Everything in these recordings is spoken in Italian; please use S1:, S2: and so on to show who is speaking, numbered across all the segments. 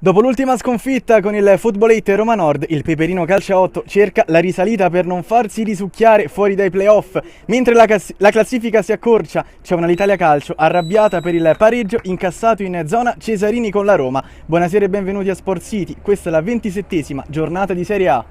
S1: Dopo l'ultima sconfitta con il Footballate Roma Nord, il Peperino Calcio 8 cerca la risalita per non farsi risucchiare fuori dai playoff. Mentre la classifica si accorcia, c'è una Italia Calcio arrabbiata per il pareggio incassato in zona Cesarini con la Roma. Buonasera e benvenuti a Sport City, questa è la 27esima giornata di Serie A.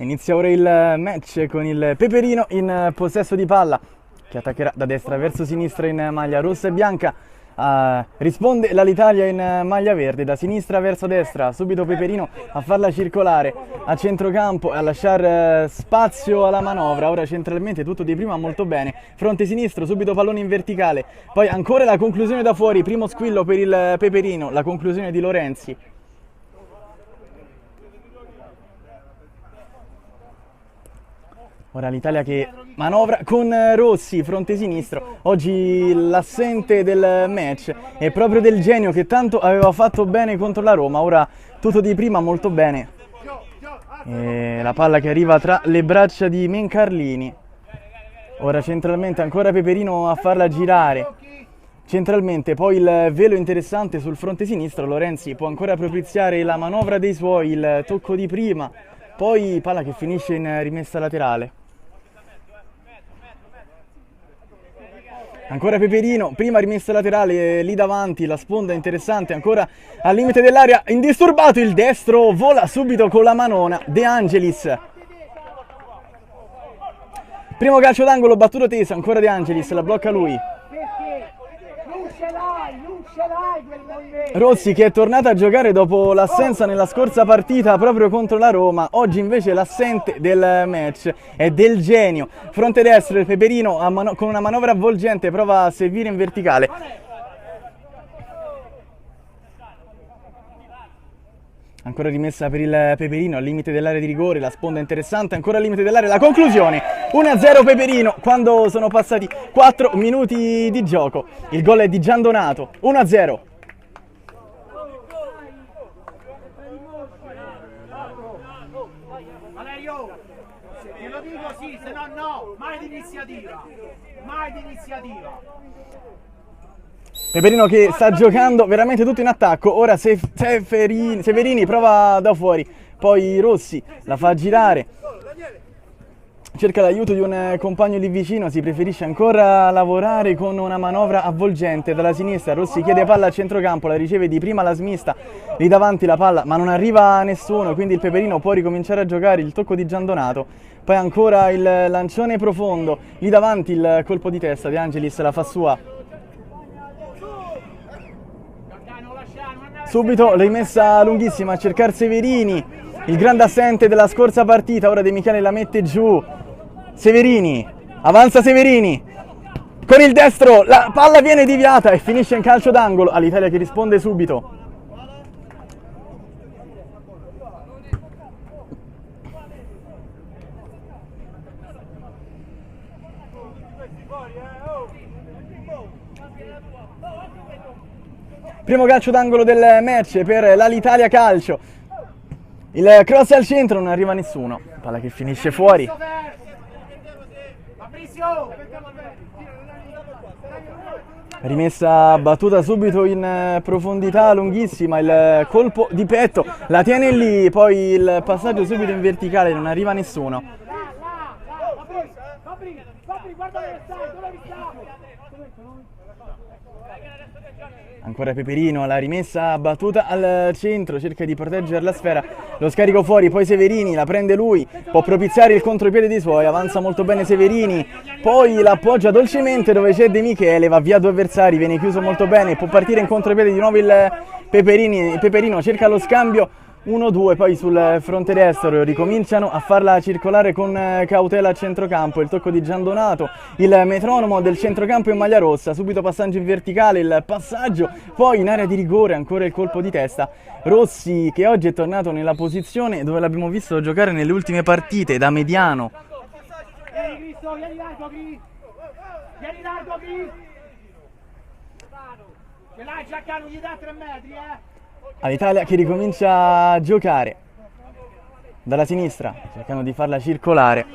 S1: Inizia ora il match con il Peperino in possesso di palla che attaccherà da destra verso sinistra in maglia rossa e bianca. Risponde l'Italia in maglia verde, da sinistra verso destra, subito Peperino a farla circolare a centrocampo e a lasciare spazio alla manovra. Ora centralmente tutto di prima molto bene, fronte sinistro, subito pallone in verticale, poi ancora la conclusione da fuori, primo squillo per il Peperino, la conclusione di Lorenzi. Ora l'Italia che manovra con Rossi, fronte sinistro. Oggi l'assente del match è proprio Del Genio, che tanto aveva fatto bene contro la Roma. Ora tutto di prima molto bene. E la palla che arriva tra le braccia di Mencarlini. Ora centralmente ancora Peperino a farla girare. Centralmente poi il velo interessante sul fronte sinistro. Lorenzi può ancora propiziare la manovra dei suoi, il tocco di prima. Poi palla che finisce in rimessa laterale. Ancora Peperino, prima rimessa laterale lì davanti, la sponda interessante, ancora al limite dell'area, indisturbato il destro, vola subito con la manona, De Angelis. Primo calcio d'angolo, battuto teso, ancora De Angelis, la blocca lui. Rossi che è tornata a giocare dopo l'assenza nella scorsa partita proprio contro la Roma. Oggi invece l'assente del match è Del Genio. Fronte destro il Peperino con una manovra avvolgente prova a servire in verticale. Ancora rimessa per il Peperino al limite dell'area di rigore, la sponda interessante, ancora al limite dell'area, la conclusione 1-0 Peperino quando sono passati 4 minuti di gioco. Il gol è di Giandonato, 1-0.
S2: Valerio, te lo dico sì, se no no, mai di iniziativa, mai di iniziativa.
S1: Peperino che sta giocando veramente tutto in attacco. Ora Severini prova da fuori, poi Rossi la fa girare, cerca l'aiuto di un compagno lì vicino, si preferisce ancora lavorare con una manovra avvolgente dalla sinistra. Rossi chiede palla a centrocampo, la riceve di prima la smista, lì davanti la palla ma non arriva a nessuno, quindi il Peperino può ricominciare a giocare. Il tocco di Giandonato, poi ancora il lancione profondo, lì davanti il colpo di testa, De Angelis la fa sua. Subito rimessa lunghissima a cercare Severini, il grande assente della scorsa partita. Ora De Michele la mette giù. Severini, avanza Severini, con il destro, la palla viene deviata e finisce in calcio d'angolo. All'Italia che risponde subito. Primo calcio d'angolo del match per l'Alitalia Calcio. Il cross al centro, non arriva nessuno. Palla che finisce fuori. Rimessa battuta subito in profondità, lunghissima, il colpo di petto, la tiene lì, poi il passaggio subito in verticale, non arriva nessuno. Ancora Peperino, la rimessa battuta al centro, cerca di proteggere la sfera, lo scarico fuori, poi Severini, la prende lui, può propiziare il contropiede dei suoi, avanza molto bene Severini, poi l'appoggia dolcemente dove c'è De Michele, va via due avversari, viene chiuso molto bene, può partire in contropiede di nuovo il Peperino, cerca lo scambio, 1-2, poi sul fronte destro ricominciano a farla circolare con cautela a centrocampo, il tocco di Giandonato, il metronomo del centrocampo in maglia rossa, subito passaggio in verticale, il passaggio, poi in area di rigore ancora il colpo di testa. Rossi che oggi è tornato nella posizione dove l'abbiamo visto giocare nelle ultime partite, da mediano. All'Italia che ricomincia a giocare dalla sinistra, cercando di farla circolare.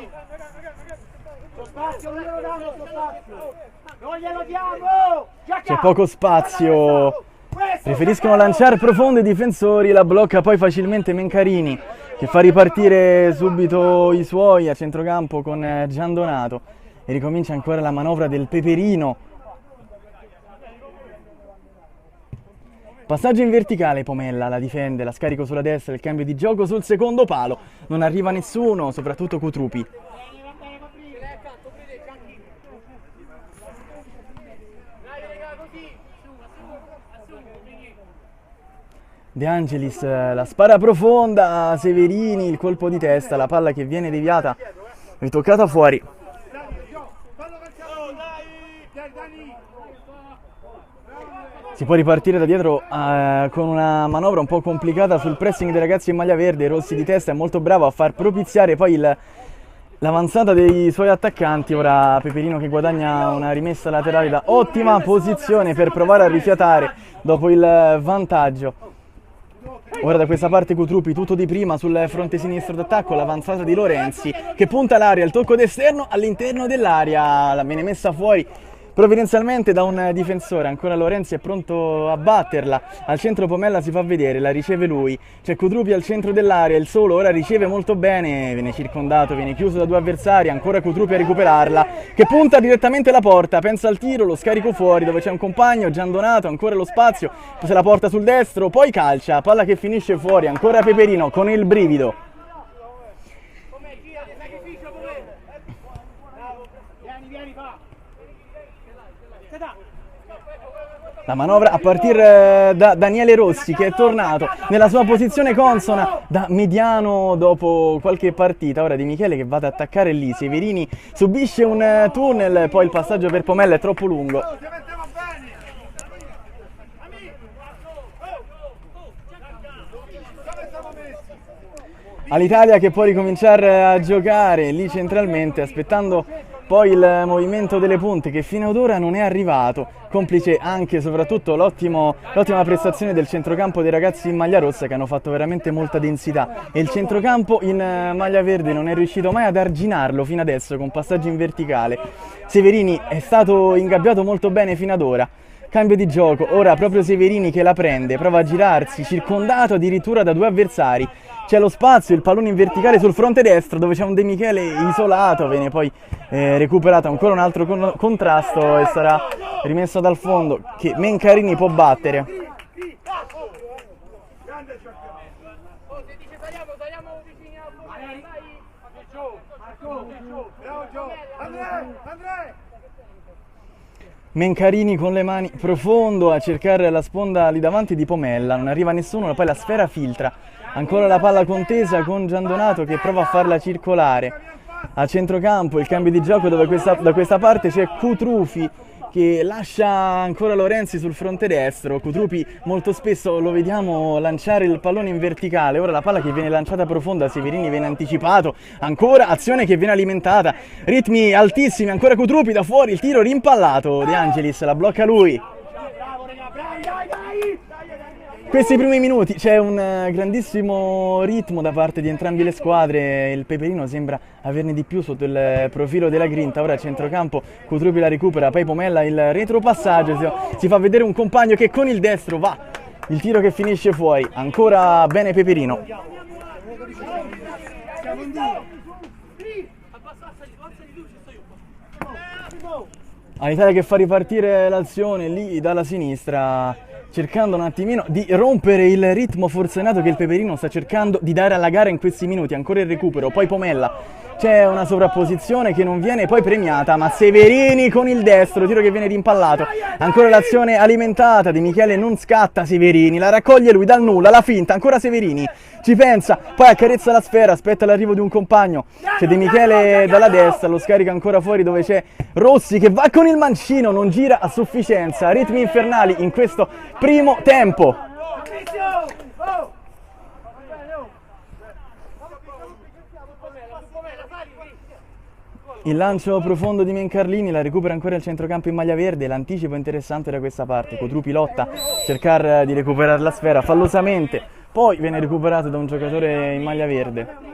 S1: C'è poco spazio, preferiscono lanciare profonde i difensori, la blocca poi facilmente Mencarini che fa ripartire subito i suoi a centrocampo con Giandonato e ricomincia ancora la manovra del Peperino. Passaggio in verticale, Pomella la difende, la scarico sulla destra, il cambio di gioco sul secondo palo, non arriva nessuno, soprattutto Cutrupi. De Angelis la spara profonda, Severini, il colpo di testa, la palla che viene deviata, ritoccata fuori. Si può ripartire da dietro con una manovra un po' complicata sul pressing dei ragazzi in maglia verde. Rossi di testa è molto bravo a far propiziare poi l'avanzata dei suoi attaccanti. Ora Peperino che guadagna una rimessa laterale da ottima posizione per provare a rifiatare dopo il vantaggio. Ora da questa parte Cutrupi, tutto di prima sul fronte sinistro d'attacco, l'avanzata di Lorenzi che punta l'area, il tocco d'esterno all'interno dell'area, la viene messa fuori provvidenzialmente da un difensore. Ancora Lorenzi è pronto a batterla, al centro Pomella si fa vedere, la riceve lui, c'è Cutrupi al centro dell'area, il solo, ora riceve molto bene, viene circondato, viene chiuso da due avversari, ancora Cutrupi a recuperarla, che punta direttamente alla porta, pensa al tiro, lo scarico fuori dove c'è un compagno, Giandonato, ancora lo spazio, se la porta sul destro, poi calcia, palla che finisce fuori, ancora Peperino con il brivido. La manovra a partire da Daniele Rossi che è tornato nella sua posizione consona da mediano dopo qualche partita. Ora Di Michele che va ad attaccare lì, Severini subisce un tunnel, poi il passaggio per Pomella è troppo lungo. All'Italia che può ricominciare a giocare lì centralmente aspettando poi il movimento delle punte che fino ad ora non è arrivato, complice anche e soprattutto l'ottima prestazione del centrocampo dei ragazzi in maglia rossa che hanno fatto veramente molta densità e il centrocampo in maglia verde non è riuscito mai ad arginarlo fino adesso con passaggi in verticale. Severini è stato ingabbiato molto bene fino ad ora. Cambio di gioco, ora proprio Severini che la prende, prova a girarsi, circondato addirittura da due avversari. C'è lo spazio, il pallone in verticale sul fronte destro dove c'è un De Michele isolato, viene poi recuperato ancora un altro contrasto e sarà rimesso dal fondo che Mencarini può battere. Mencarini con le mani profondo a cercare la sponda lì davanti di Pomella, non arriva nessuno, poi la sfera filtra, ancora la palla contesa con Giandonato che prova a farla circolare a centrocampo, il cambio di gioco dove da questa parte c'è Cutrupi che lascia ancora Lorenzi sul fronte destro. Cutrupi molto spesso lo vediamo lanciare il pallone in verticale, ora la palla che viene lanciata profonda, Severini viene anticipato, ancora azione che viene alimentata, ritmi altissimi, ancora Cutrupi da fuori, il tiro rimpallato, De Angelis la blocca lui.
S2: Bravo, raga, bravi, dai, dai!
S1: questi primi minuti c'è un grandissimo ritmo da parte di entrambe le squadre, il Peperino sembra averne di più sotto il profilo della grinta. Ora centrocampo, Cutrupi la recupera, poi Pomella il retropassaggio, si fa vedere un compagno che con il destro va, il tiro che finisce fuori, ancora bene Peperino. L'Italia che fa ripartire l'azione lì dalla sinistra, cercando un attimino di rompere il ritmo forsennato che il Peperino sta cercando di dare alla gara in questi minuti. Ancora il recupero, poi Pomella, c'è una sovrapposizione che non viene poi premiata, ma Severini con il destro, tiro che viene rimpallato. Ancora l'azione alimentata, De Michele non scatta, Severini la raccoglie lui dal nulla, la finta, ancora Severini ci pensa, poi accarezza la sfera, aspetta l'arrivo di un compagno, c'è De Michele dalla destra, lo scarica ancora fuori dove c'è Rossi che va con il mancino, non gira a sufficienza, ritmi infernali in questo primo tempo. Il lancio profondo di Mencarlini, la recupera ancora il centrocampo in maglia verde, l'anticipo interessante da questa parte, Cutrupi lotta, cercare di recuperare la sfera fallosamente, poi viene recuperato da un giocatore in maglia verde.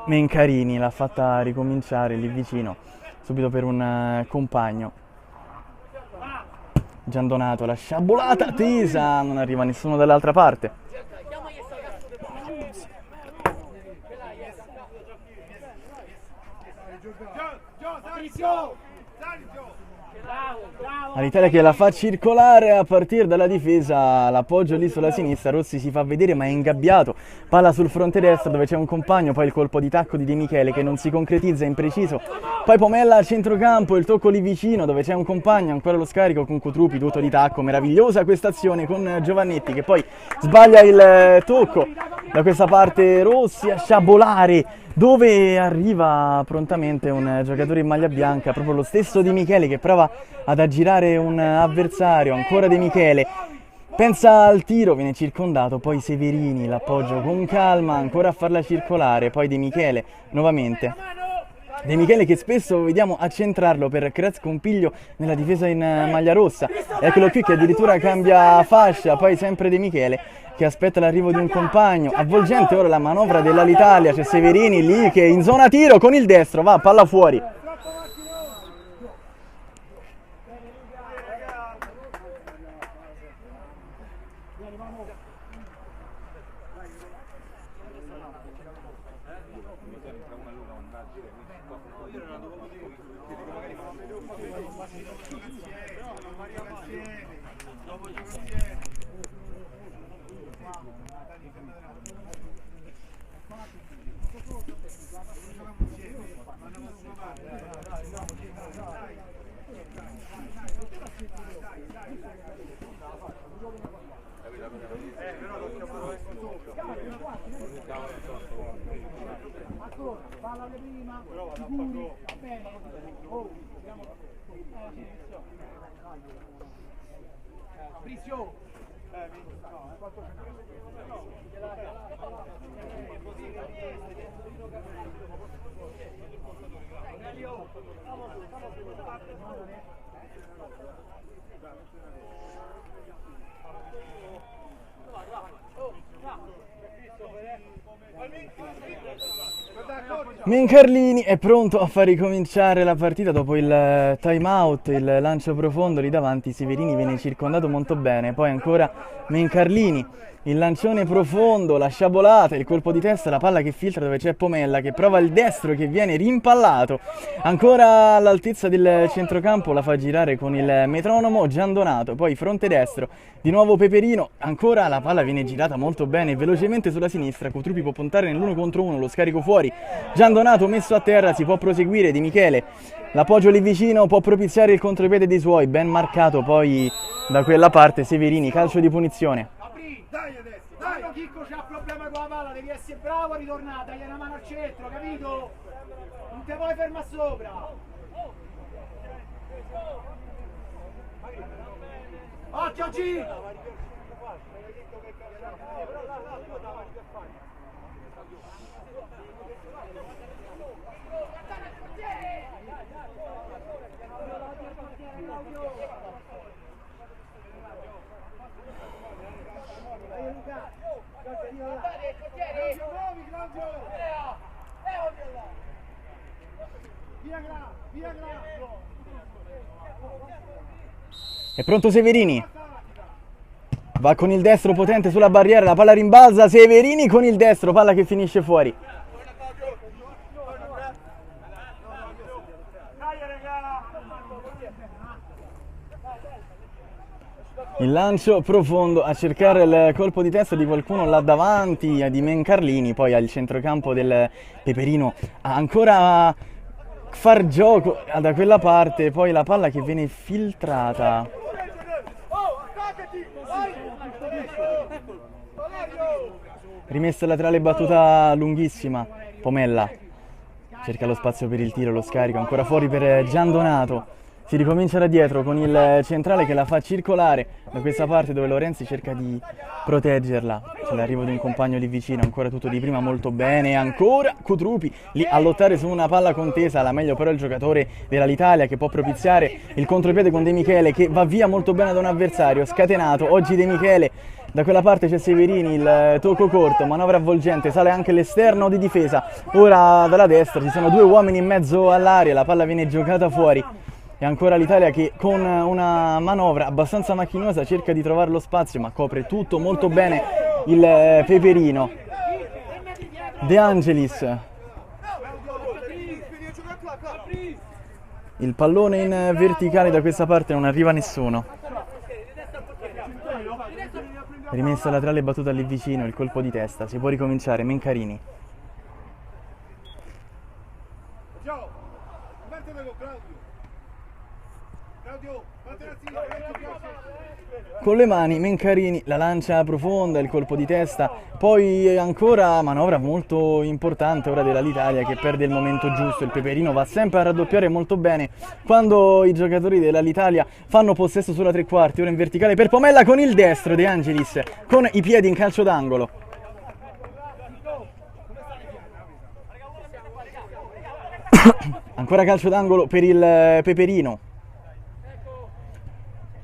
S1: Mencarini l'ha fatta ricominciare lì vicino, subito per un compagno. Giandonato, la sciabolata tesa, non arriva nessuno dall'altra parte. L'Italia che la fa circolare a partire dalla difesa, l'appoggio lì sulla sinistra, Rossi si fa vedere ma è ingabbiato, palla sul fronte destro dove c'è un compagno, poi il colpo di tacco di De Michele che non si concretizza, impreciso, poi Pomella al centrocampo, il tocco lì vicino dove c'è un compagno, ancora lo scarico con Cutrupi, tutto di tacco, meravigliosa questa azione con Giovannetti che poi sbaglia il tocco, da questa parte Rossi a sciabolare, dove arriva prontamente un giocatore in maglia bianca, proprio lo stesso De Michele che prova ad aggirare un avversario, ancora De Michele, pensa al tiro, viene circondato, poi Severini, l'appoggio con calma, ancora a farla circolare, poi De Michele nuovamente. De Michele che spesso vediamo accentrarlo per creare scompiglio nella difesa in maglia rossa, eccolo qui che addirittura cambia fascia, poi sempre De Michele che aspetta l'arrivo di un compagno, avvolgente ora la manovra dell'Alitalia, c'è Severini lì che in zona tiro con il destro, va, palla fuori. Mencarlini è pronto a far ricominciare la partita dopo il time out, il lancio profondo lì davanti, Severini viene circondato molto bene, poi ancora Mencarlini, il lancione profondo, la sciabolata, il colpo di testa, la palla che filtra dove c'è Pomella che prova il destro che viene rimpallato, ancora all'altezza del centrocampo la fa girare con il metronomo Giandonato, poi fronte destro, di nuovo Peperino, ancora la palla viene girata molto bene, velocemente sulla sinistra, Cutrupi può puntare nell'1 contro 1, lo scarico fuori, Giandonato messo a terra, si può proseguire, De Michele, l'appoggio lì vicino può propiziare il contropiede dei suoi, ben marcato poi da quella parte Severini, calcio di punizione.
S2: Dai adesso, dai! Chicco c'ha problema con la palla, devi essere bravo a ritornare, dagli una mano al centro, capito? Non te puoi fermare sopra! Occhio G!
S1: È pronto Severini. Va con il destro potente sulla barriera, la palla rimbalza, Severini con il destro, palla che finisce fuori. Il lancio profondo a cercare il colpo di testa di qualcuno là davanti, di Mencarlini, poi al centrocampo del Peperino a ancora far gioco da quella parte, poi la palla che viene filtrata. Rimessa laterale battuta lunghissima, Pomella cerca lo spazio per il tiro, lo scarico ancora fuori per Giandonato. Si ricomincia da dietro con il centrale che la fa circolare da questa parte dove Lorenzi cerca di proteggerla. C'è l'arrivo di un compagno lì vicino, ancora tutto di prima molto bene, ancora Cutrupi lì a lottare su una palla contesa, la meglio però il giocatore dell'Italia che può propiziare il contropiede con De Michele che va via molto bene da un avversario, scatenato, oggi De Michele. Da quella parte c'è Severini, il tocco corto, manovra avvolgente, sale anche l'esterno di difesa. Ora dalla destra ci sono due uomini in mezzo all'area, la palla viene giocata fuori. E ancora l'Italia che con una manovra abbastanza macchinosa cerca di trovare lo spazio, ma copre tutto molto bene il Peperino. De Angelis. Il pallone in verticale da questa parte, non arriva nessuno. Rimessa laterale battuta lì vicino, il colpo di testa, si può ricominciare, Mencarini. Con le mani Mencarini la lancia profonda, il colpo di testa, poi ancora manovra molto importante ora dell'Italia che perde il momento giusto. Il Peperino va sempre a raddoppiare molto bene quando i giocatori dell'Italia fanno possesso sulla tre quarti. Ora in verticale per Pomella con il destro, De Angelis con i piedi in calcio d'angolo. Ancora calcio d'angolo per il Peperino.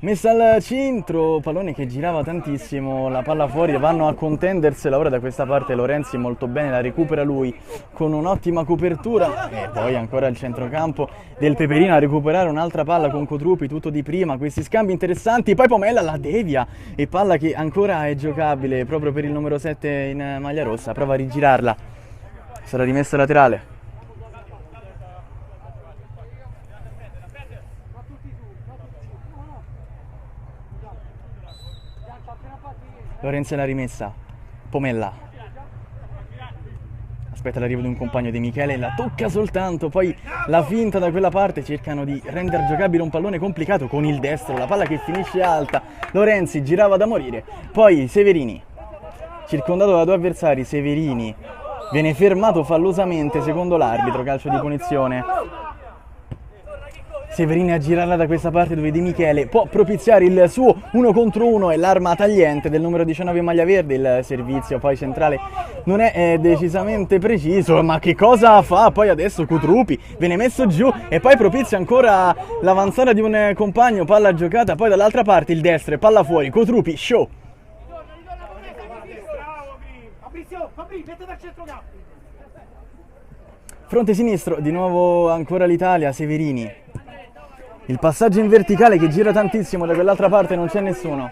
S1: Messa al centro, pallone che girava tantissimo, la palla fuori, vanno a contendersela ora da questa parte Lorenzi molto bene, la recupera lui con un'ottima copertura e poi ancora il centrocampo del Peperino a recuperare un'altra palla con Cutrupi, tutto di prima, questi scambi interessanti, poi Pomella la devia e palla che ancora è giocabile proprio per il numero 7 in maglia rossa, prova a rigirarla, sarà rimessa laterale. Lorenzi l'ha rimessa, Pomella aspetta l'arrivo di un compagno di Michele, la tocca soltanto, poi la finta da quella parte, cercano di rendere giocabile un pallone complicato con il destro, la palla che finisce alta, Lorenzi girava da morire, poi Severini, circondato da due avversari, Severini viene fermato fallosamente secondo l'arbitro, calcio di punizione. Severini a girarla da questa parte dove De Michele può propiziare il suo 1 contro 1 e l'arma tagliente del numero 19 in maglia verde, il servizio poi centrale non è decisamente preciso, ma che cosa fa? Poi adesso Cutrupi viene messo giù e poi propizia ancora l'avanzata di un compagno, palla giocata, poi dall'altra parte il destro e palla fuori, Cutrupi, show! Fronte sinistro, di nuovo ancora l'Italia, Severini. Il passaggio in verticale che gira tantissimo, da quell'altra parte non c'è nessuno.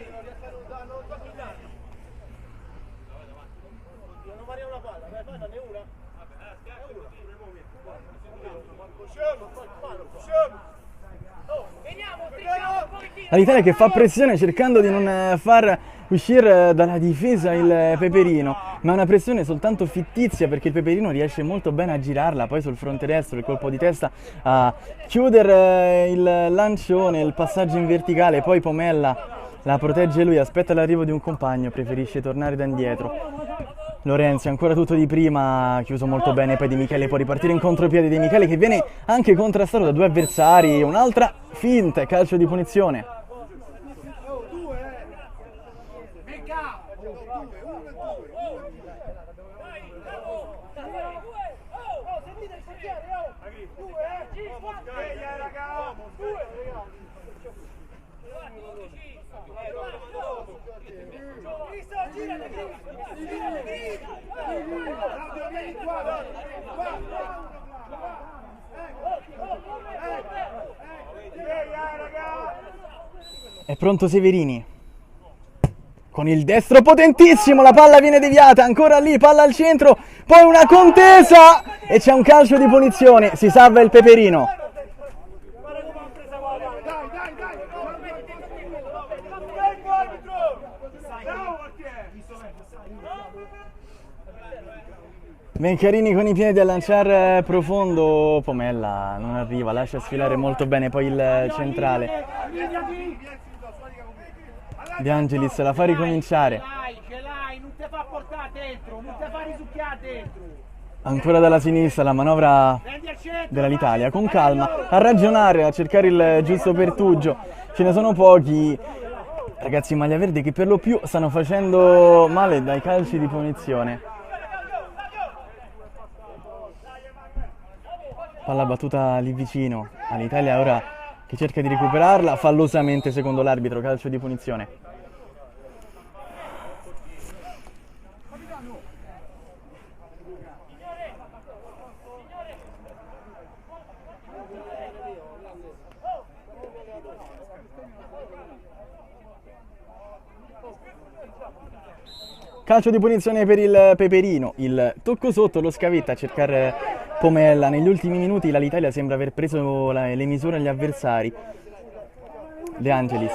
S1: L'Italia che fa pressione cercando di non far uscire dalla difesa il Peperino, ma è una pressione soltanto fittizia perché il Peperino riesce molto bene a girarla, poi sul fronte destro il colpo di testa a chiudere il lancione, il passaggio in verticale, poi Pomella la protegge lui, aspetta l'arrivo di un compagno, preferisce tornare da indietro. Lorenzi ancora tutto di prima, chiuso molto bene, poi De Michele può ripartire in contropiede, De Michele che viene anche contrastato da due avversari, un'altra finta e calcio di punizione. È pronto Severini. Con il destro potentissimo, la palla viene deviata, ancora lì, palla al centro, poi una contesa e c'è un calcio di punizione, si salva il Peperino. Mencarini con i piedi a lanciare profondo, Pomella non arriva, lascia sfilare molto bene poi il centrale. De Angelis la fa ricominciare.
S2: Ce l'hai, non ti fa portare dentro, non ti fa risucchiare dentro.
S1: Ancora dalla sinistra la manovra dell'Italia, con calma, a ragionare, a cercare il giusto pertugio. Ce ne sono pochi ragazzi in maglia verde che per lo più stanno facendo male dai calci di punizione. Palla battuta lì vicino all'Italia ora che cerca di recuperarla fallosamente secondo l'arbitro, calcio di punizione. Calcio di punizione per il Peperino, il tocco sotto, lo scavetta a cercare Pomella. Negli ultimi minuti l'Italia sembra aver preso le misure agli avversari. De Angelis.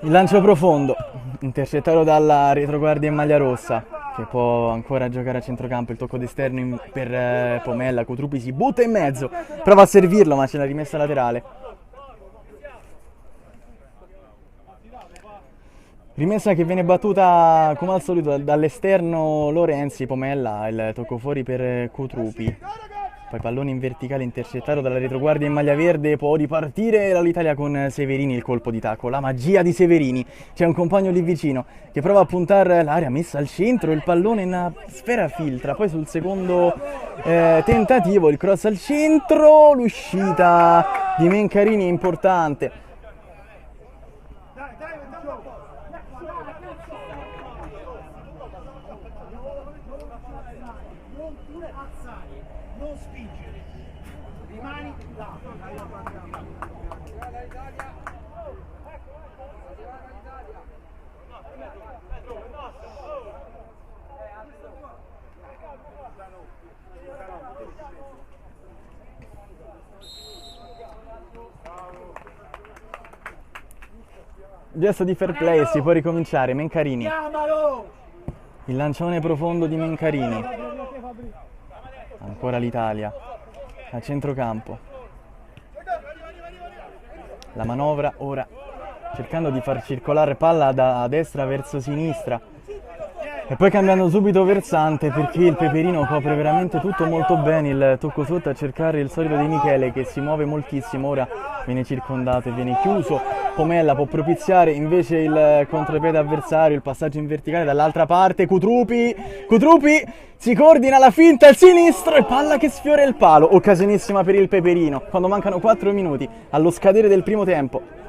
S1: Il lancio profondo, intercettato dalla retroguardia in maglia rossa, che può ancora giocare a centrocampo. Il tocco d'esterno per Pomella, Cutrupi si butta in mezzo, prova a servirlo ma c'è la rimessa laterale. Rimessa che viene battuta come al solito dall'esterno Lorenzi. Pomella, il tocco fuori per Cutrupi, poi pallone in verticale intercettato dalla retroguardia in maglia verde, può ripartire l'Italia con Severini, il colpo di tacco, la magia di Severini. C'è un compagno lì vicino che prova a puntare l'area messa al centro, il pallone in una sfera filtra, poi sul secondo tentativo il cross al centro, l'uscita di Mencarini è importante.
S2: Non spingere, rimani là.
S1: Gesto di fair play, si può ricominciare. Mencarini.
S2: Chiamalo!
S1: Il lancione profondo di Mencarini. Ancora l'Italia a centrocampo. La manovra ora cercando di far circolare palla da destra verso sinistra e poi cambiando subito versante perché il Peperino copre veramente tutto molto bene. Il tocco sotto a cercare il solito di Michele che si muove moltissimo, ora viene circondato e viene chiuso. Pomella può propiziare invece il contropiede avversario, il passaggio in verticale dall'altra parte. Cutrupi si coordina, la finta al sinistro e palla che sfiora il palo. Occasionissima per il Peperino quando mancano 4 minuti allo scadere del primo tempo.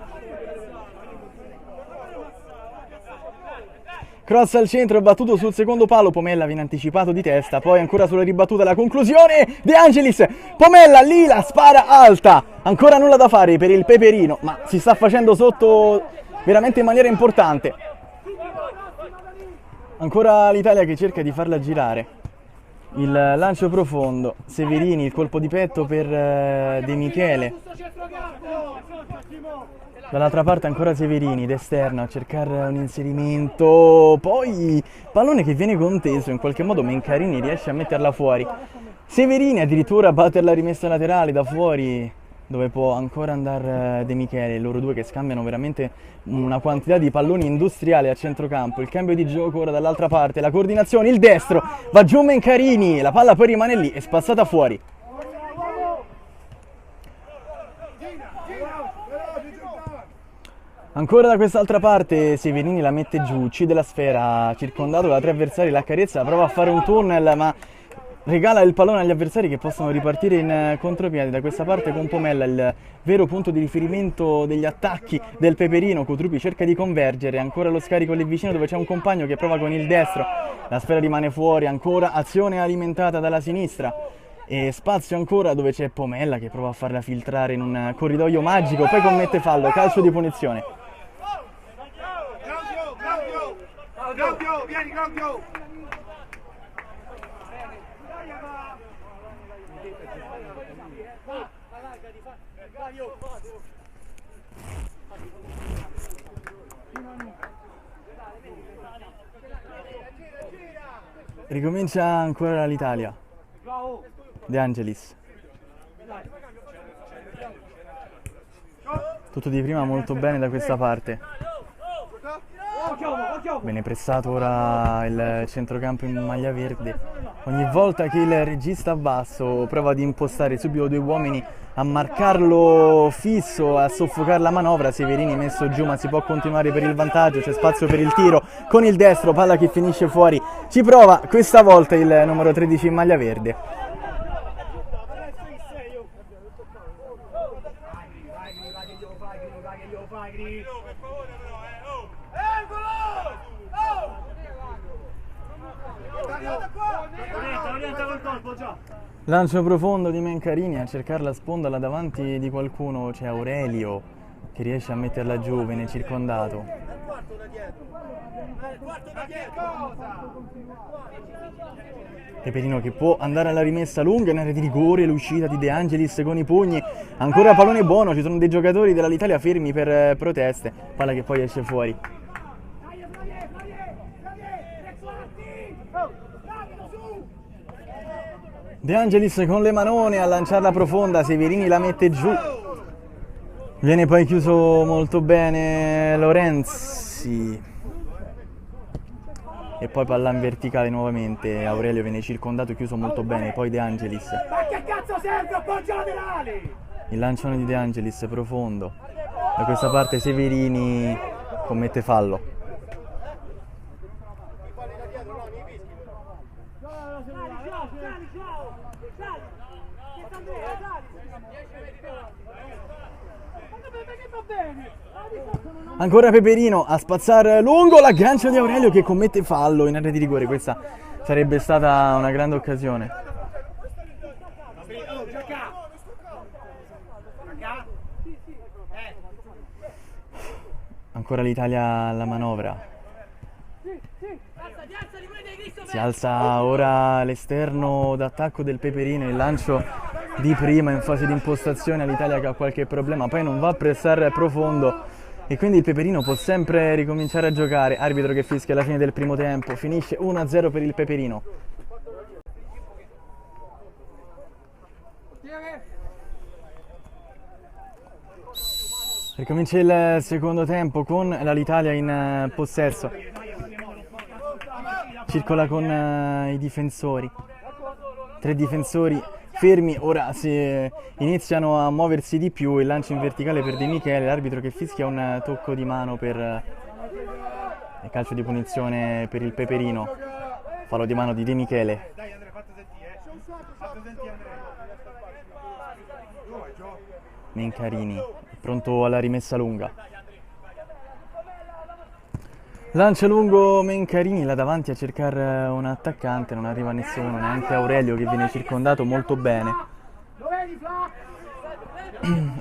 S1: Cross al centro, battuto sul secondo palo, Pomella viene anticipato di testa, poi ancora sulla ribattuta la conclusione, De Angelis, Pomella lì la spara alta, ancora nulla da fare per il Peperino, ma si sta facendo sotto veramente in maniera importante. Ancora l'Italia che cerca di farla girare, il lancio profondo, Severini, il colpo di petto per De Michele. Dall'altra parte ancora Severini, d'esterno a cercare un inserimento, poi pallone che viene conteso, in qualche modo Mencarini riesce a metterla fuori. Severini addirittura batte la rimessa laterale da fuori, dove può ancora andare De Michele, loro due che scambiano veramente una quantità di palloni industriali a centrocampo. Il cambio di gioco ora dall'altra parte, la coordinazione, il destro, va giù Mencarini, la palla poi rimane lì, è spazzata fuori. Ancora da quest'altra parte Severini la mette giù, uccide la sfera, circondato da 3 avversari, la carezza, prova a fare un tunnel ma regala il pallone agli avversari che possono ripartire in contropiede. Da questa parte con Pomella il vero punto di riferimento degli attacchi del Peperino. Cutrupi cerca di convergere, ancora lo scarico lì vicino dove c'è un compagno che prova con il destro, la sfera rimane fuori, ancora azione alimentata dalla sinistra. e spazio ancora dove c'è Pomella che prova a farla filtrare in un corridoio magico, poi commette fallo, calcio di punizione.
S2: Claudio, vieni Claudio!
S1: Ricomincia ancora l'Italia. De Angelis. Tutto di prima molto bene da questa parte. Viene pressato ora il centrocampo in maglia verde. Ogni volta che il regista basso prova ad impostare subito due uomini a marcarlo fisso, a soffocare la manovra, Severini messo giù, ma si può continuare per il vantaggio, c'è spazio per il tiro con il destro, palla che finisce fuori. Ci prova questa volta il numero 13 in maglia verde. Lancio profondo di Mencarini a cercare la sponda là davanti di qualcuno, c'è Aurelio che riesce a metterla giù, viene circondato. Peperino che può andare alla rimessa lunga in area di rigore, l'uscita di De Angelis con i pugni, ancora pallone buono, ci sono dei giocatori dell'Italia fermi per proteste, palla che poi esce fuori. De Angelis con le manone a lanciarla profonda, Severini la mette giù. Viene poi chiuso molto bene Lorenzi. E poi palla in verticale nuovamente, Aurelio viene circondato, chiuso molto bene, poi De Angelis.
S2: Ma che cazzo serve appoggio laterale?
S1: Il lancione di De Angelis profondo. Da questa parte Severini commette fallo. Ancora Peperino a spazzare lungo, l'aggancio di Aurelio che commette fallo in area di rigore. Questa sarebbe stata una grande occasione. Ancora l'Italia alla manovra. Si alza ora l'esterno d'attacco del Peperino, il lancio di prima in fase di impostazione all'Italia che ha qualche problema, poi non va a pressare profondo e quindi il Peperino può sempre ricominciare a giocare. Arbitro che fischia alla fine del primo tempo, finisce 1-0 per il Peperino. Ricomincia il secondo tempo con l'Italia in possesso. Circola con i difensori. 3 difensori fermi, ora si iniziano a muoversi di più, il lancio in verticale per De Michele, l'arbitro che fischia un tocco di mano per il calcio di punizione per il Peperino, fallo di mano di De Michele. Mencarini pronto alla rimessa lunga, lancia lungo Mencarini là davanti a cercare un attaccante, non arriva nessuno, neanche Aurelio che viene circondato molto bene.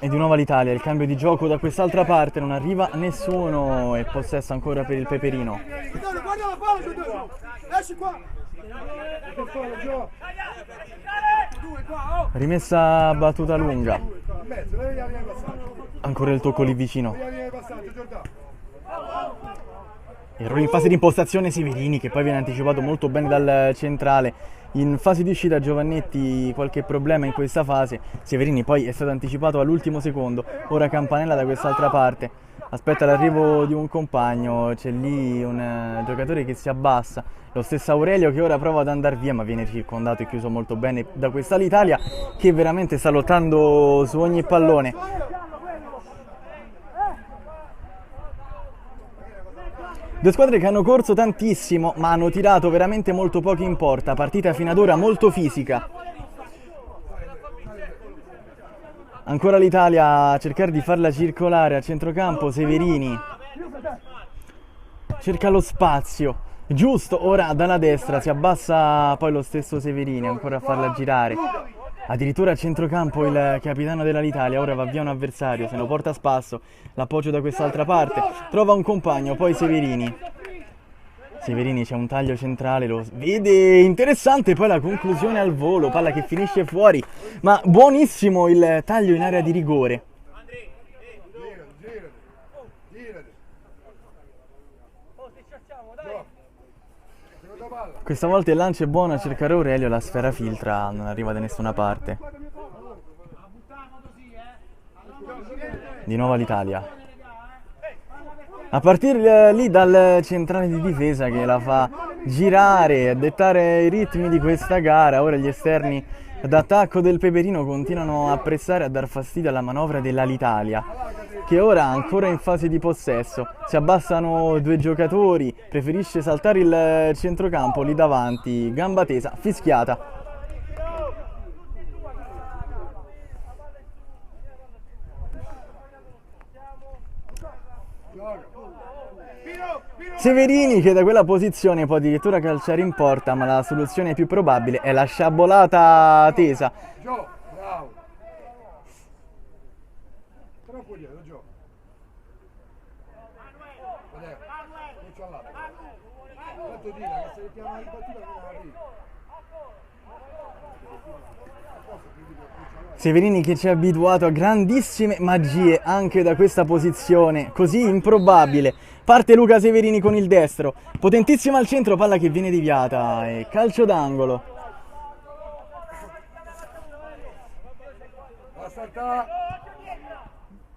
S1: E di nuovo l'Italia, il cambio di gioco da quest'altra parte, non arriva nessuno e possesso ancora per il Peperino. Rimessa battuta lunga, ancora il tocco lì vicino. Errore in fase di impostazione Severini che poi viene anticipato molto bene dal centrale. In fase di uscita Giovannetti qualche problema in questa fase, Severini poi è stato anticipato all'ultimo secondo. Ora Campanella da quest'altra parte, aspetta l'arrivo di un compagno, c'è lì un giocatore che si abbassa, lo stesso Aurelio che ora prova ad andare via ma viene circondato e chiuso molto bene da questa l'Italia che veramente sta lottando su ogni pallone. Due squadre che hanno corso tantissimo ma hanno tirato veramente molto poco in porta, partita fino ad ora molto fisica. Ancora l'Italia a cercare di farla circolare a centrocampo, Severini cerca lo spazio, Giusto, ora dalla destra si abbassa poi lo stesso Severini, ancora a farla girare. Addirittura a centrocampo il capitano dell'Italia, ora va via un avversario, se lo porta a spasso, l'appoggio da quest'altra parte, trova un compagno, poi Severini. Severini c'è un taglio centrale, lo vede interessante, poi la conclusione al volo, palla che finisce fuori, ma buonissimo il taglio in area di rigore. Questa volta il lancio è buono a cercare Aurelio, la sfera filtra, non arriva da nessuna parte. Di nuovo l'Italia. A partire lì dal centrale di difesa che la fa girare, a dettare i ritmi di questa gara. Ora gli esterni d'attacco del Peperino continuano a pressare, a dar fastidio alla manovra dell'Alitalia, che ora ancora in fase di possesso. Si abbassano due giocatori, preferisce saltare il centrocampo lì davanti, gamba tesa, fischiata. Severini che da quella posizione può addirittura calciare in porta, ma la soluzione più probabile è la sciabolata tesa.
S2: Bravo. Troppo dietro, Gio. Non c'ho l'altro. Tanto dire che se chiama il battuta non la vedi.
S1: Severini che ci ha abituato a grandissime magie anche da questa posizione così improbabile. Parte Luca Severini con il destro, potentissima al centro, palla che viene deviata e calcio d'angolo.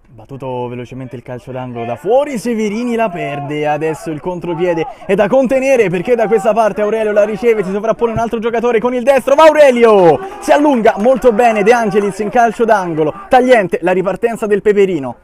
S1: Battuto velocemente il calcio d'angolo da fuori, Severini la perde, adesso il contropiede è da contenere perché da questa parte Aurelio la riceve, si sovrappone un altro giocatore con il destro, va Aurelio, si allunga molto bene De Angelis in calcio d'angolo, tagliente la ripartenza del Peperino.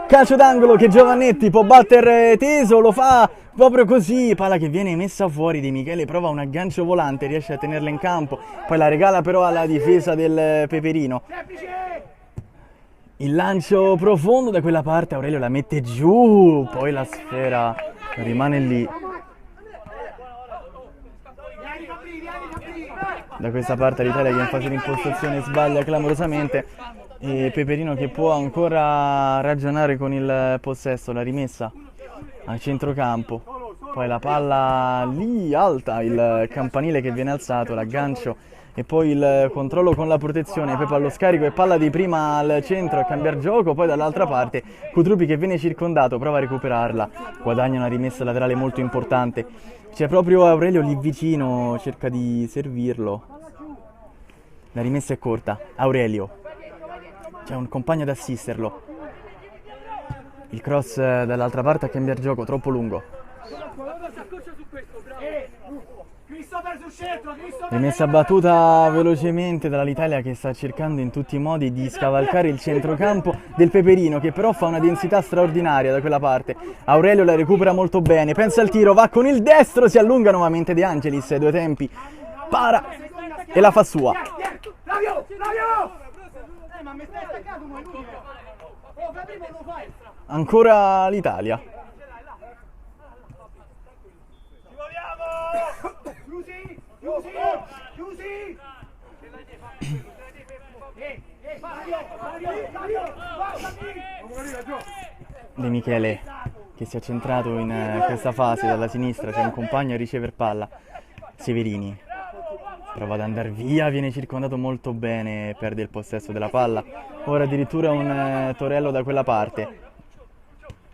S1: Calcio d'angolo che Giovannetti può battere teso, lo fa proprio così, palla che viene messa fuori, De Michele prova un aggancio volante, riesce a tenerla in campo, poi la regala però alla difesa del Peperino. Il lancio profondo da quella parte, Aurelio la mette giù, poi la sfera rimane lì. Da questa parte l'Italia che in fase di impostazione sbaglia clamorosamente e Peperino che può ancora ragionare con il possesso, la rimessa al centrocampo, poi la palla lì alta, il campanile che viene alzato, l'aggancio e poi il controllo con la protezione, poi pallo scarico e palla di prima al centro a cambiare gioco, poi dall'altra parte Cutrupi che viene circondato, prova a recuperarla, guadagna una rimessa laterale molto importante, c'è proprio Aurelio lì vicino, cerca di servirlo, la rimessa è corta, Aurelio, c'è un compagno ad assisterlo, il cross dall'altra parte a cambiare gioco, troppo lungo. Rimessa battuta velocemente dall'Italia che sta cercando in tutti i modi di scavalcare il centrocampo del Peperino che però fa una densità straordinaria da quella parte. Aurelio la recupera molto bene, pensa al tiro, va con il destro, si allunga nuovamente De Angelis, due tempi, para e la fa sua. Ancora l'Italia. De Michele che si è centrato in questa fase dalla sinistra, c'è un compagno a ricevere palla, Severini prova ad andare via, viene circondato molto bene, perde il possesso della palla, ora addirittura un Torello da quella parte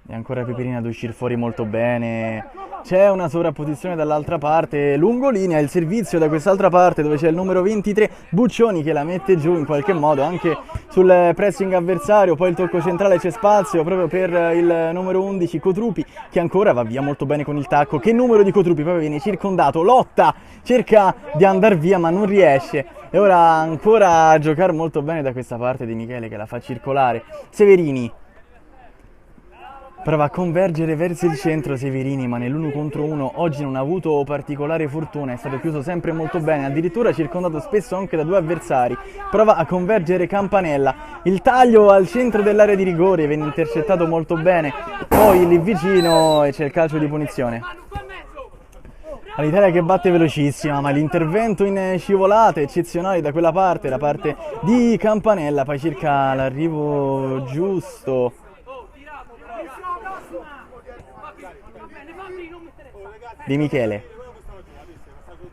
S1: e ancora Peperino ad uscire fuori molto bene, c'è una sovrapposizione dall'altra parte, lungolinea, il servizio da quest'altra parte dove c'è il numero 23 Buccioni che la mette giù in qualche modo anche sul pressing avversario, poi il tocco centrale, c'è spazio proprio per il numero 11 Cotrupi che ancora va via molto bene con il tacco, che numero di Cotrupi, poi viene circondato, lotta, cerca di andare via ma non riesce e ora ancora a giocare molto bene da questa parte di Michele che la fa circolare, Severini Prova a convergere verso il centro Severini, ma nell'1 contro 1 oggi non ha avuto particolare fortuna, è stato chiuso sempre molto bene, addirittura circondato spesso anche da due avversari. Prova a convergere Campanella, il taglio al centro dell'area di rigore, viene intercettato molto bene, poi lì vicino e c'è il calcio di punizione. L'Italia che batte velocissima, ma l'intervento in scivolate eccezionali da quella parte, da parte di Campanella, poi circa l'arrivo giusto di Michele.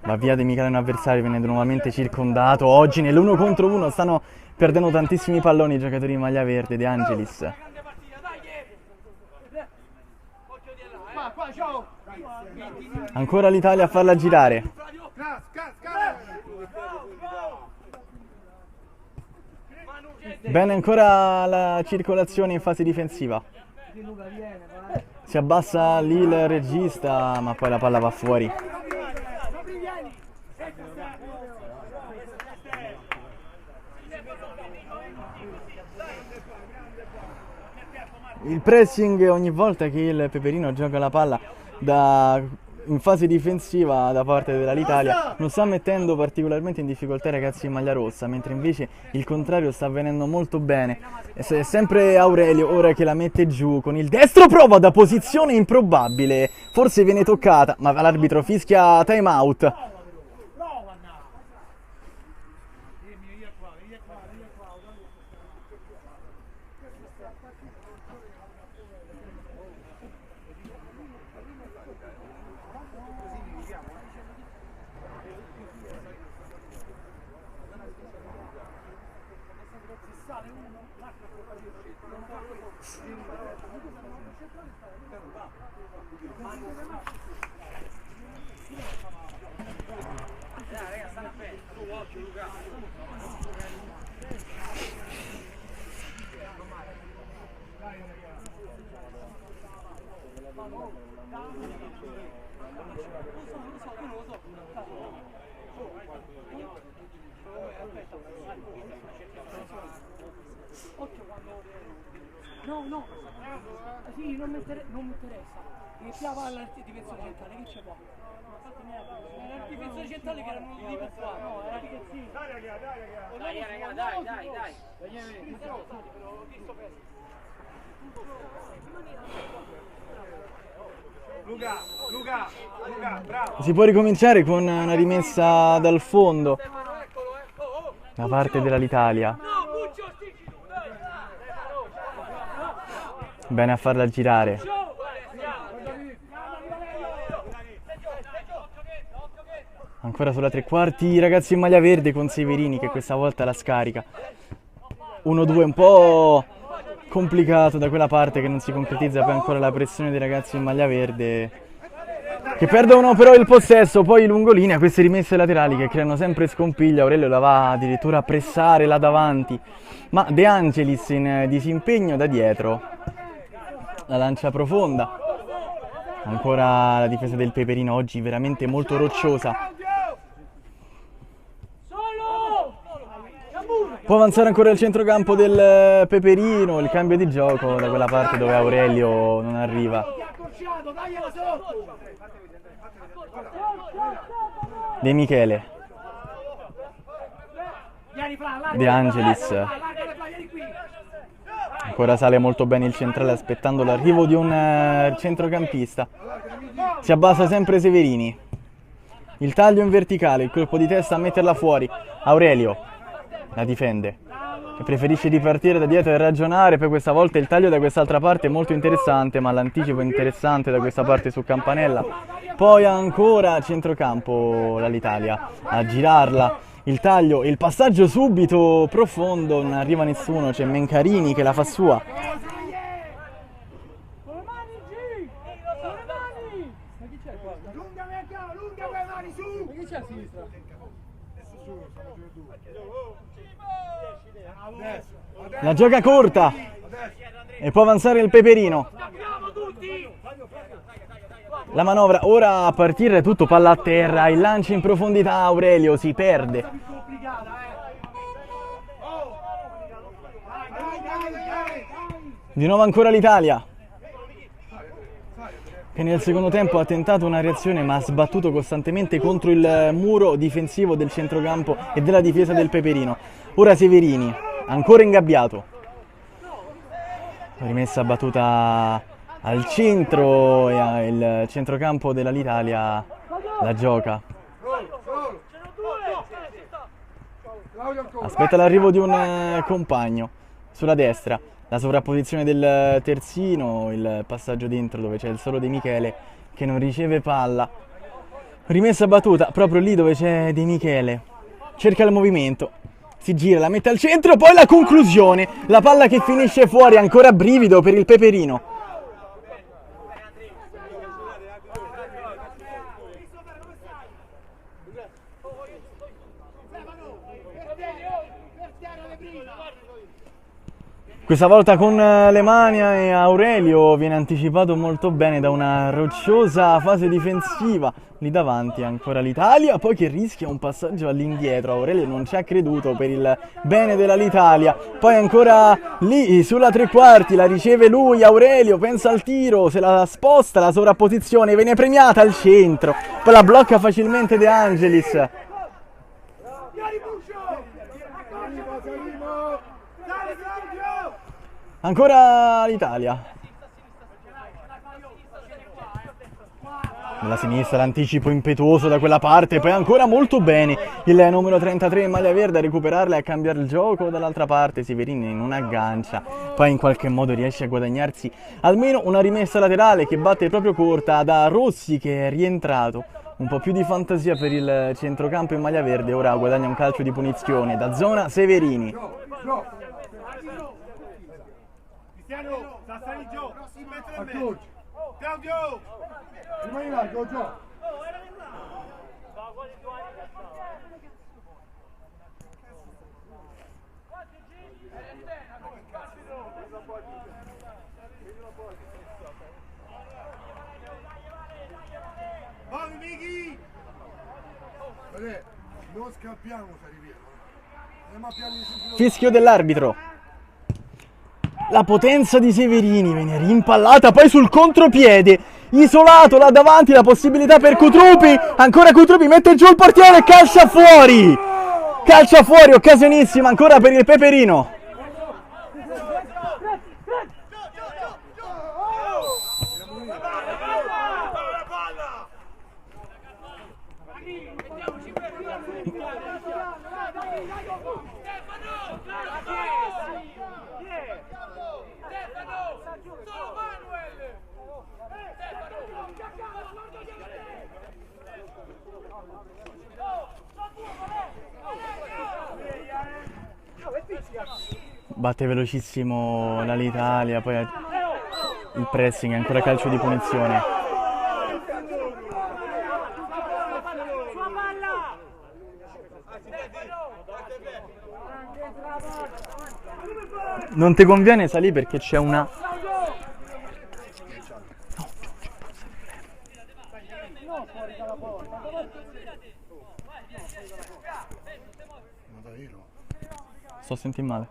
S1: Va via De Michele, un avversario, viene nuovamente circondato. Oggi nell'1 contro 1 stanno perdendo tantissimi palloni i giocatori in maglia verde. De Angelis. Ancora l'Italia a farla girare. Bene ancora la circolazione in fase difensiva. Si abbassa lì il regista, ma poi la palla va fuori. Il pressing ogni volta che il Peperino gioca la palla in fase difensiva da parte dell'Italia non sta mettendo particolarmente in difficoltà i ragazzi in maglia rossa, mentre invece il contrario sta avvenendo molto bene. È sempre Aurelio ora che la mette giù con il destro, prova da posizione improbabile, forse viene toccata, ma l'arbitro fischia time out.
S3: No, sì, non mi interessa. Mi piava all'artifizio centrale, che c'è qua? L'artifizio centrale che era uno di qua. No, era che sì. Dai, raga, dai.
S2: Luca, bravo.
S1: Si può ricominciare con una rimessa dal fondo da parte dell'Italia. Bene a farla girare. Ancora sulla tre quarti i ragazzi in maglia verde con Severini che questa volta la scarica. 1-2 un po' complicato da quella parte che non si concretizza, poi ancora la pressione dei ragazzi in maglia verde che perdono però il possesso, poi lungolinea, queste rimesse laterali che creano sempre scompiglio. Aurelio la va addirittura a pressare là davanti, ma De Angelis in disimpegno da dietro la lancia profonda. Ancora la difesa del Peperino oggi veramente molto rocciosa. Può avanzare ancora il centrocampo del Peperino, il cambio di gioco da quella parte dove Aurelio non arriva. De Michele, De Angelis. Ancora sale molto bene il centrale aspettando l'arrivo di un centrocampista. Si abbassa sempre Severini. Il taglio in verticale, il colpo di testa a metterla fuori. Aurelio la difende e preferisce ripartire da dietro e ragionare. Poi questa volta il taglio da quest'altra parte è molto interessante, ma l'anticipo è interessante da questa parte su Campanella. Poi ancora centrocampo l'Italia a girarla. Il taglio, il passaggio subito profondo, non arriva nessuno, c'è Mencarini che la fa sua. La gioca corta e può avanzare il Peperino. La manovra ora a partire, tutto palla a terra, il lancio in profondità, Aurelio si perde. Di nuovo ancora l'Italia. che nel secondo tempo ha tentato una reazione ma ha sbattuto costantemente contro il muro difensivo del centrocampo e della difesa del Peperino. Ora Severini, ancora ingabbiato. Rimessa battuta al centro e il centrocampo dell'Italia la gioca. Aspetta l'arrivo di un compagno sulla destra, la sovrapposizione del terzino, il passaggio dentro dove c'è il solo De Michele che non riceve palla. Rimessa battuta proprio lì dove c'è De Michele, cerca il movimento, si gira, la mette al centro, poi la conclusione, la palla che finisce fuori, ancora brivido per il Peperino. Questa volta con Lemania e Aurelio viene anticipato molto bene da una rocciosa fase difensiva. Lì davanti ancora l'Italia, poi che rischia un passaggio all'indietro. Aurelio non ci ha creduto per il bene dell'Italia. Poi ancora lì sulla tre quarti la riceve lui, Aurelio, pensa al tiro, se la sposta, la sovrapposizione viene premiata al centro. Poi la blocca facilmente De Angelis. Ancora l'Italia. Dalla sinistra l'anticipo impetuoso da quella parte, poi ancora molto bene il numero 33 in maglia verde a recuperarla e a cambiare il gioco. Dall'altra parte Severini non aggancia, poi in qualche modo riesce a guadagnarsi almeno una rimessa laterale che batte proprio corta da Rossi, che è rientrato. Un po' più di fantasia per il centrocampo in maglia verde, ora guadagna un calcio di punizione da zona Severini.
S2: Cristiano, sta salendo giù, si mette nel mezzo. Claudio! Rimani largo, giù. Vai, Mighi! Non scappiamo,
S1: Fischio dell'arbitro. La potenza di Severini viene rimpallata, poi sul contropiede, isolato là davanti, la possibilità per Cutrupi, ancora Cutrupi mette giù il portiere, calcia fuori, occasionissima ancora per il Peperino. Batte velocissimo l'Italia, poi il pressing, ancora calcio di punizione. Non ti conviene salire perché c'è una... Sto sentendo male.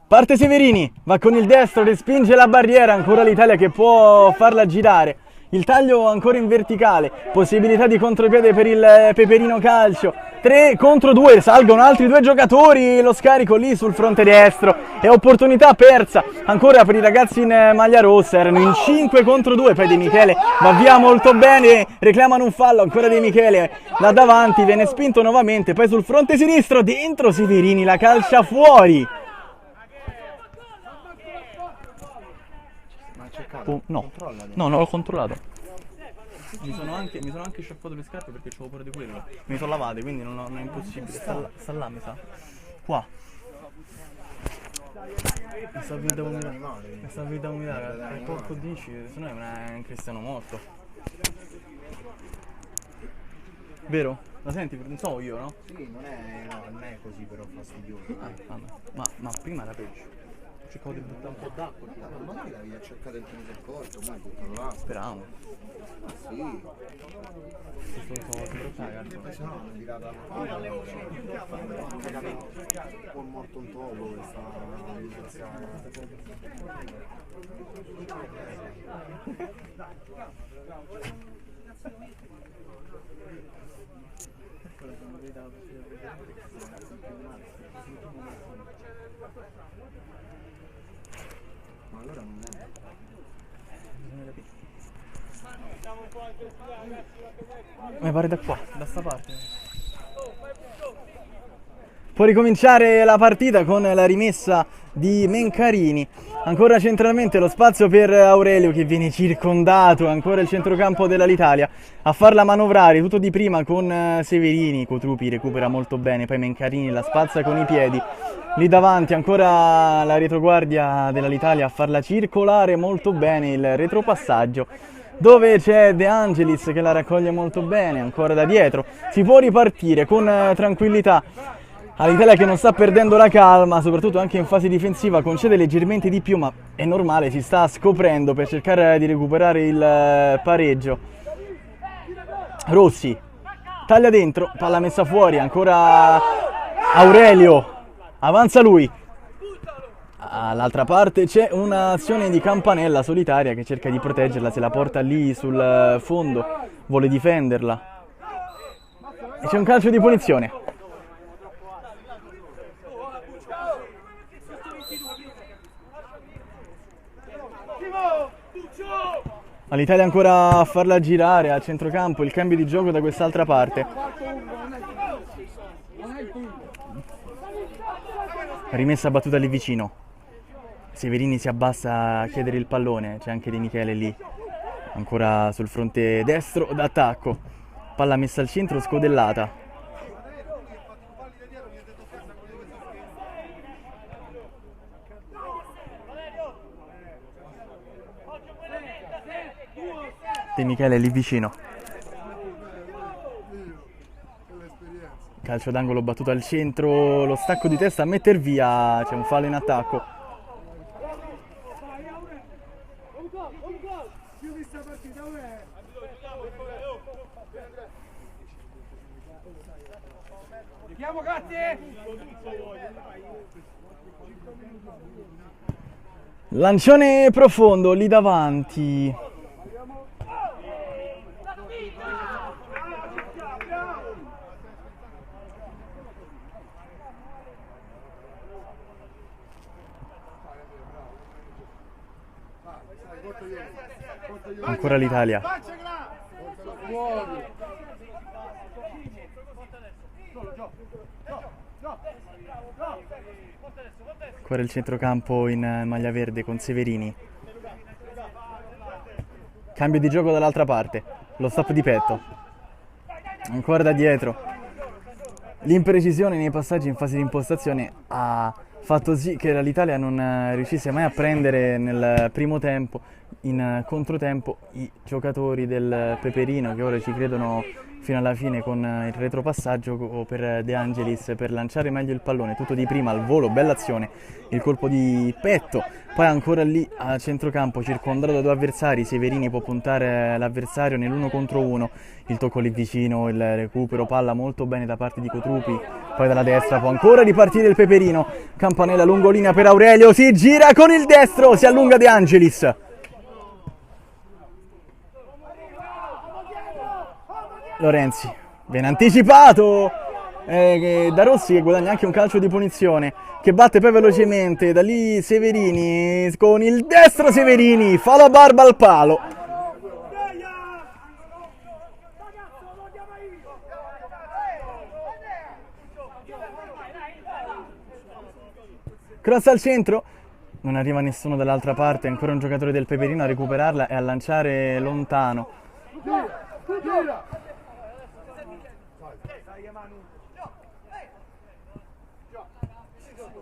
S1: Parte Severini, va con il destro, respinge la barriera, ancora l'Italia che può farla girare. Il taglio ancora in verticale, possibilità di contropiede per il Peperino calcio. 3 contro 2, salgono altri 2 giocatori, lo scarico lì sul fronte destro. È opportunità persa, ancora per i ragazzi in maglia rossa, erano in 5 contro 2, poi De Michele va via molto bene, reclamano un fallo, ancora De Michele là davanti, viene spinto nuovamente, poi sul fronte sinistro, dentro Severini, la calcia fuori. No, l'ho controllato. Mi sono anche sciacquato le scarpe perché c'avevo paura di quello. Mi sono lavate, quindi non è impossibile. Sta là, mi sa. Qua. Mi sta vita umidata. Che porco dici? Se no è un cristiano morto. Vero? La senti? Non so io, no?
S4: Sì, non è così però fastidioso.
S1: Ma prima era peggio. cercato di buttare un po' d'acqua.
S4: Magari l'avevi cercato il tennis corto, ma buttalo là.
S1: Speriamo.
S4: Sì.
S1: Sì.
S4: Se no hanno tirato la un po' morto un topo questa ma allora non è.
S1: Mi pare da qua, da sta parte. Può ricominciare la partita con la rimessa di Mencarini. Ancora centralmente lo spazio per Aurelio che viene circondato, ancora il centrocampo dell'Italia a farla manovrare, tutto di prima con Severini, Cotrupi recupera molto bene, poi Mencarini la spazza con i piedi. Lì davanti ancora la retroguardia dell'Italia a farla circolare molto bene, il retropassaggio dove c'è De Angelis che la raccoglie molto bene, ancora da dietro. Si può ripartire con tranquillità. All'Italia che non sta perdendo la calma, soprattutto anche in fase difensiva, concede leggermente di più, ma è normale, si sta scoprendo per cercare di recuperare il pareggio. Rossi taglia dentro, palla messa fuori, ancora Aurelio, avanza lui. All'altra parte c'è un'azione di Campanella solitaria che cerca di proteggerla, se la porta lì sul fondo, vuole difenderla. E c'è un calcio di punizione. All'Italia ancora a farla girare a centrocampo, il cambio di gioco da quest'altra parte. Rimessa battuta lì vicino. Severini si abbassa a chiedere il pallone, c'è anche Di Michele lì. Ancora sul fronte destro d'attacco. Palla messa al centro, scodellata. De Michele lì vicino. Calcio d'angolo battuto al centro, lo stacco di testa a metter via, c'è un fallo in attacco. Lancione profondo lì davanti. Ancora l'Italia. Ancora il centrocampo in maglia verde con Severini. Cambio di gioco dall'altra parte. Lo stop di petto. Ancora da dietro. L'imprecisione nei passaggi in fase di impostazione ha fatto sì che l'Italia non riuscisse mai a prendere nel primo tempo, in controtempo, i giocatori del Peperino che ora ci credono fino alla fine con il retropassaggio per De Angelis per lanciare meglio il pallone, tutto di prima al volo, bella azione, il colpo di petto, poi ancora lì a centrocampo circondato da due avversari, Severini può puntare l'avversario nell'1 contro 1, il tocco lì vicino, il recupero, palla molto bene da parte di Cotrupi, poi dalla destra può ancora ripartire il Peperino, Campanella lungolinea per Aurelio, si gira con il destro, si allunga De Angelis. Lorenzi viene anticipato da Rossi che guadagna anche un calcio di punizione, che batte poi velocemente da lì Severini con il destro, Severini fa la barba al palo. Cross al centro, non arriva nessuno dall'altra parte, ancora un giocatore del Peperino a recuperarla e a lanciare lontano.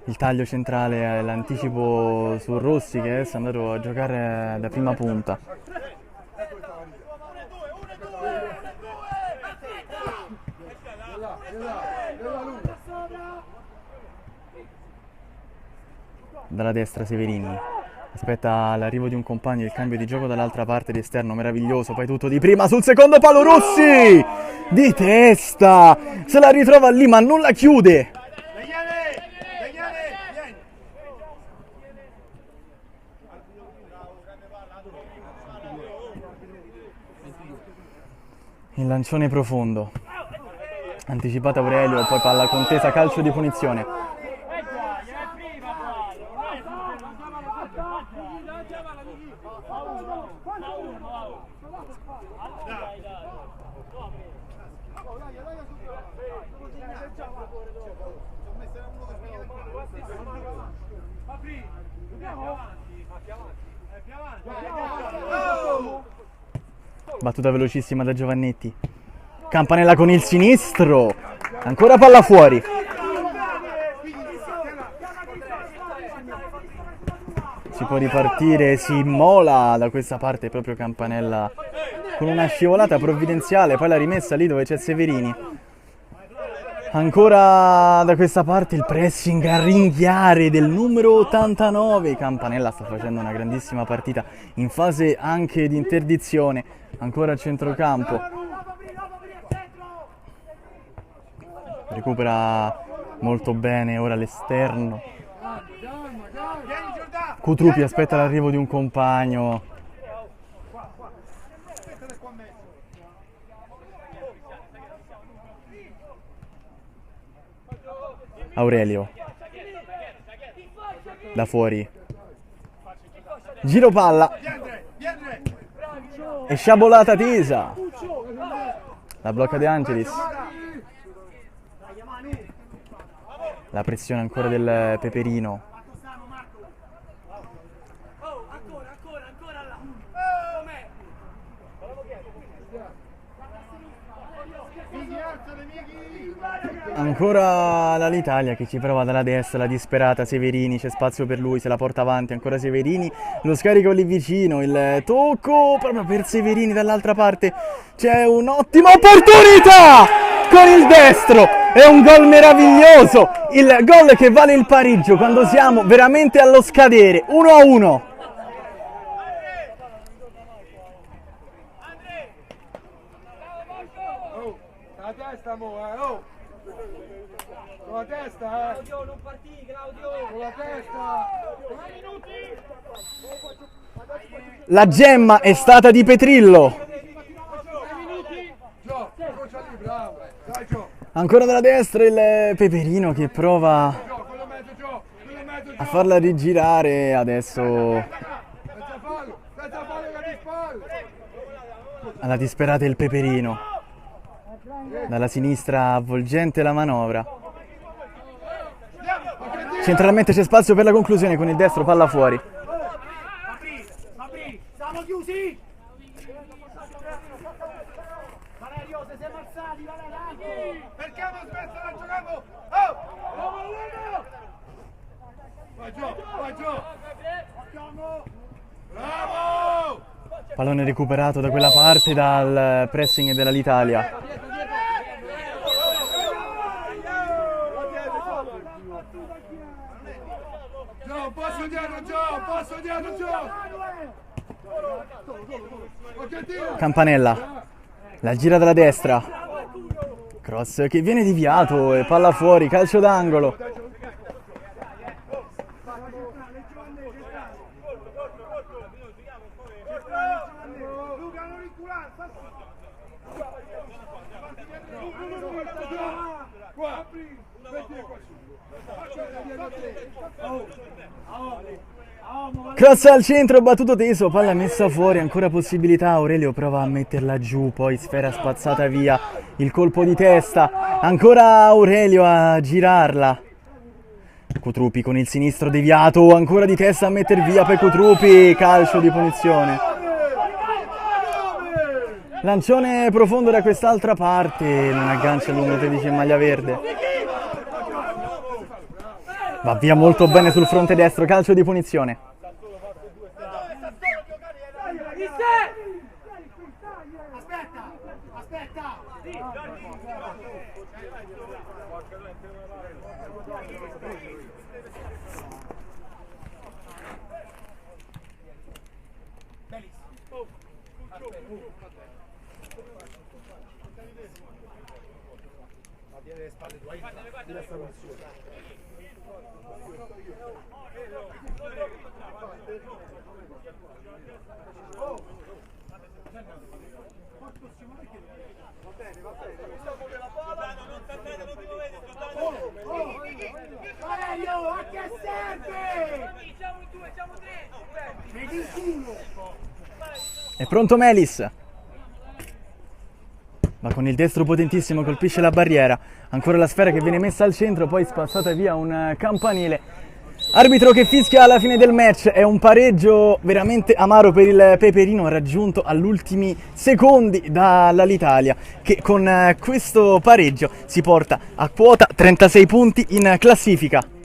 S1: Il taglio centrale, l'anticipo su Rossi che adesso è andato a giocare da prima punta. dalla destra Severini. Aspetta l'arrivo di un compagno, il cambio di gioco dall'altra parte d'esterno, meraviglioso, poi tutto di prima sul secondo palo, Rossi! Di testa! Se la ritrova lì ma non la chiude! Il lancione profondo. Anticipata Aurelio, poi palla contesa, calcio di punizione. Battuta velocissima da Giovannetti. Campanella con il sinistro. Ancora palla fuori. Si può ripartire, si immola da questa parte proprio Campanella con una scivolata provvidenziale, poi la rimessa lì dove c'è Severini. Ancora da questa parte il pressing a ringhiare del numero 89. Campanella sta facendo una grandissima partita in fase anche di interdizione. Ancora a centrocampo. Recupera molto bene ora l'esterno. Cutrupi aspetta l'arrivo di un compagno. Aurelio da fuori, giro palla e sciabolata tesa, la blocca De Angelis, la pressione ancora del Peperino. Ancora l'Italia che ci prova dalla destra, la disperata Severini, c'è spazio per lui, se la porta avanti, ancora Severini, lo scarico lì vicino, il tocco proprio per Severini dall'altra parte, c'è un'ottima opportunità con il destro, è un gol meraviglioso, il gol che vale il pareggio quando siamo veramente allo scadere, 1-1.
S5: La testa mo, oh! Con la testa, Claudio, non partì, Claudio! Con la testa! 2 minuti!
S1: La gemma è stata di Petrillo.
S5: 3 minuti! Gio, lì, bravo! Dai, Gio!
S1: Ancora dalla destra il Peperino che prova
S5: Gio, quello mezzo, Gio! Quello mezzo, Gio!
S1: a farla rigirare adesso
S5: Senza fallo che di spalle!
S1: alla disperata il Peperino. Dalla sinistra avvolgente la manovra. Centralmente c'è spazio per la conclusione con il destro, palla fuori.
S2: Fabri, siamo chiusi! Valerio, se siamo alzati, Valerio!
S5: Perché non smesso la giocare? Oh! Vai Gio, vai Gio! Bravo!
S1: Pallone recuperato da quella parte dal pressing dell'Italia.
S5: Passo dietro, Gio!
S1: Campanella, la gira dalla destra. Cross che viene deviato e palla fuori, calcio d'angolo. Cross al centro, battuto teso, palla messa fuori, ancora possibilità, Aurelio prova a metterla giù, poi sfera spazzata via, il colpo di testa, ancora Aurelio a girarla. Cutrupi con il sinistro deviato, ancora di testa a metter via per Cutrupi, calcio di punizione. Lancione profondo da quest'altra parte, non aggancia il numero 13 in maglia verde. Va via molto bene sul fronte destro, calcio di punizione.
S2: Aspetta! Ma tiene le spalle tua, di questa posizione. Valerio, a che serve?
S3: Siamo in 2, siamo 3.
S2: Vedi il culo.
S1: È pronto Melis. Va con il destro potentissimo, colpisce la barriera. Ancora la sfera che viene messa al centro, poi spazzata via un campanile. Arbitro che fischia alla fine del match. È un pareggio veramente amaro per il Peperino, raggiunto agli ultimi secondi dall'Italia, che con questo pareggio si porta a quota 36 punti in classifica.